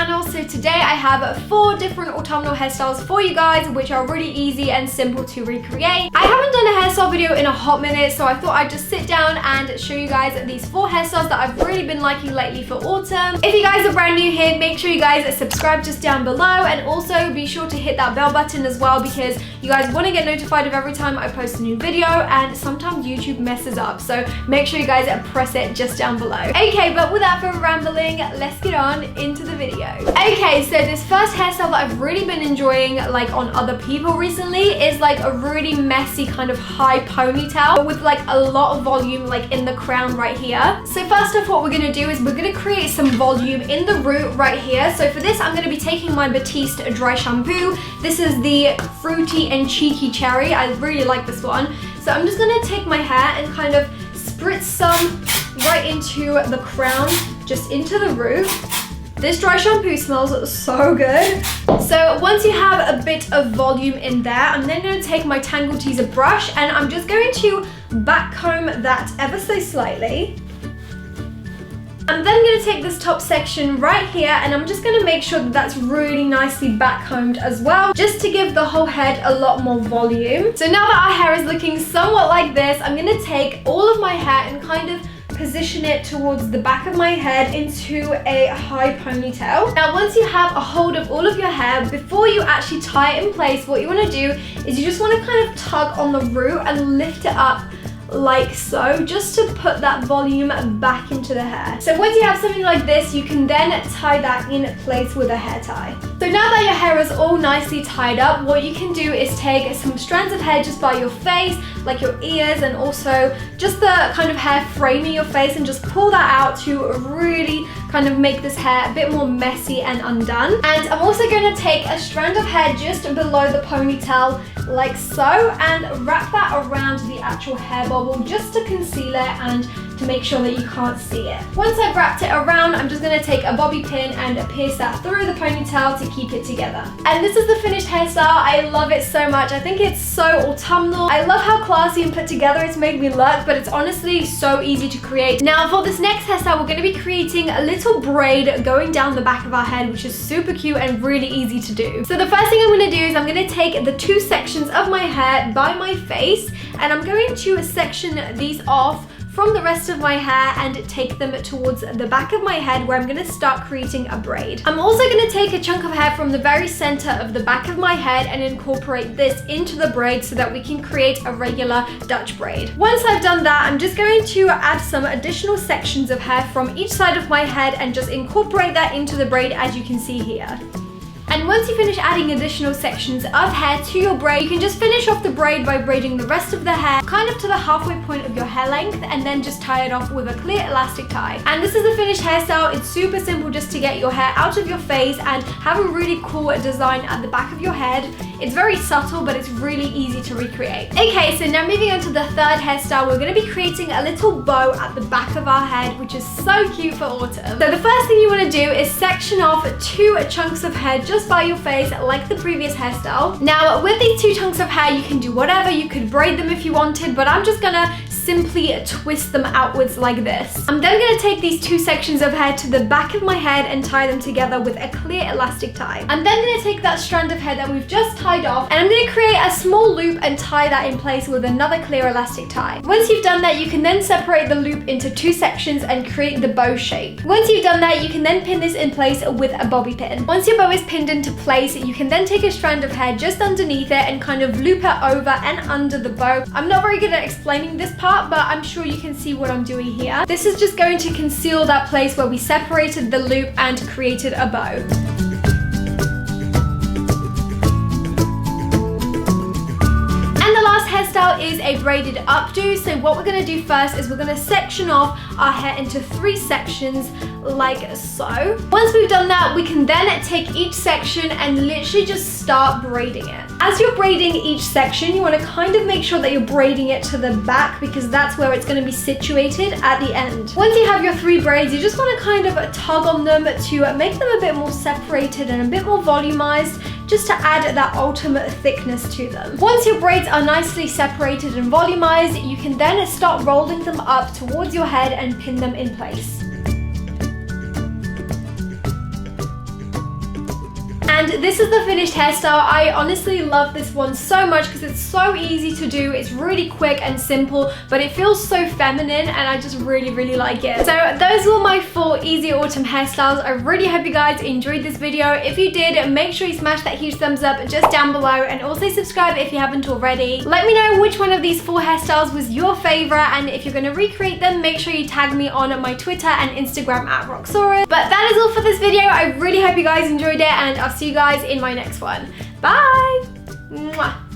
channel. So today I have 4 different autumnal hairstyles for you guys, which are really easy and simple to recreate. I haven't done a hairstyle video in a hot minute, so I thought I'd just sit down and show you guys these 4 hairstyles that I've really been liking lately for autumn. If you guys are brand new here, make sure you guys subscribe just down below, and also be sure to hit that bell button as well, because you guys want to get notified of every time I post a new video, and sometimes YouTube messes up, so make sure you guys press it just down below. Okay, but without further rambling, let's get on into the video. Okay, so this first hairstyle that I've really been enjoying like on other people recently is like a really messy kind of high ponytail with like a lot of volume like in the crown right here. So first off, what we're gonna do is we're gonna create some volume in the root right here. So for this, I'm gonna be taking my Batiste dry shampoo. This is the Fruity and Cheeky Cherry. I really like this one. So I'm just gonna take my hair and kind of spritz some right into the crown, just into the root. This dry shampoo smells so good. So once you have a bit of volume in there, I'm then going to take my Tangle Teezer brush and I'm just going to back comb that ever so slightly. I'm then going to take this top section right here and I'm just going to make sure that that's really nicely back combed as well, just to give the whole head a lot more volume. So now that our hair is looking somewhat like this, I'm going to take all of my hair and kind of position it towards the back of my head into a high ponytail. Now once you have a hold of all of your hair, before you actually tie it in place, what you want to do is you just want to kind of tug on the root and lift it up like so, just to put that volume back into the hair. So once you have something like this, you can then tie that in place with a hair tie. So now that your hair is all nicely tied up, what you can do is take some strands of hair just by your face, like your ears, and also just the kind of hair framing your face, and just pull that out to really kind of make this hair a bit more messy and undone. And I'm also going to take a strand of hair just below the ponytail like so, and wrap that around the actual hair bubble just to conceal it and to make sure that you can't see it. Once I've wrapped it around, I'm just going to take a bobby pin and pierce that through the ponytail to keep it together. And this is the finished hairstyle. I love it so much. I think it's so autumnal. I love how classy and put together it's made me look, but it's honestly so easy to create. Now for this next hairstyle, we're going to be creating a little braid going down the back of our head, which is super cute and really easy to do. So the first thing I'm going to do is I'm going to take the 2 sections of my hair by my face, and I'm going to section these off from the rest of my hair and take them towards the back of my head, where I'm going to start creating a braid. I'm also going to take a chunk of hair from the very center of the back of my head and incorporate this into the braid so that we can create a regular Dutch braid. Once I've done that, I'm just going to add some additional sections of hair from each side of my head and just incorporate that into the braid, as you can see here. And once you finish adding additional sections of hair to your braid, you can just finish off the braid by braiding the rest of the hair kind of to the halfway point of your hair length, and then just tie it off with a clear elastic tie. And this is the finished hairstyle. It's super simple just to get your hair out of your face and have a really cool design at the back of your head. It's very subtle, but it's really easy to recreate. Okay, so now moving on to the third hairstyle, we're going to be creating a little bow at the back of our head, which is so cute for autumn. So the first thing you want to do is section off 2 chunks of hair just by your face, like the previous hairstyle. Now with these 2 chunks of hair, you can do whatever. You could braid them if you wanted, but I'm just gonna simply twist them outwards like this. I'm then going to take these 2 sections of hair to the back of my head and tie them together with a clear elastic tie. I'm then going to take that strand of hair that we've just tied off, and I'm going to create a small loop and tie that in place with another clear elastic tie. Once you've done that, you can then separate the loop into 2 sections and create the bow shape. Once you've done that, you can then pin this in place with a bobby pin. Once your bow is pinned into place, you can then take a strand of hair just underneath it and kind of loop it over and under the bow. I'm not very good at explaining this part, but I'm sure you can see what I'm doing here. This is just going to conceal that place where we separated the loop and created a bow. Hairstyle is a braided updo. So what we're going to do first is we're going to section off our hair into 3 sections like so. Once we've done that, we can then take each section and literally just start braiding it. As you're braiding each section, you want to kind of make sure that you're braiding it to the back, because that's where it's going to be situated at the end. Once you have your 3 braids, you just want to kind of tug on them to make them a bit more separated and a bit more volumized, just to add that ultimate thickness to them. Once your braids are nicely separated and volumized, you can then start rolling them up towards your head and pin them in place. And this is the finished hairstyle. I honestly love this one so much because it's so easy to do. It's really quick and simple, but it feels so feminine and I just really like it. So those were my 4 easy autumn hairstyles. I really hope you guys enjoyed this video. If you did, make sure you smash that huge thumbs up just down below and also subscribe if you haven't already. Let me know which one of these 4 hairstyles was your favorite, and if you're going to recreate them, make sure you tag me on my Twitter and Instagram at Roxsaurus. But that is all for this video. I really hope you guys enjoyed it, and I'll see you guys in my next one. Bye! Mwah.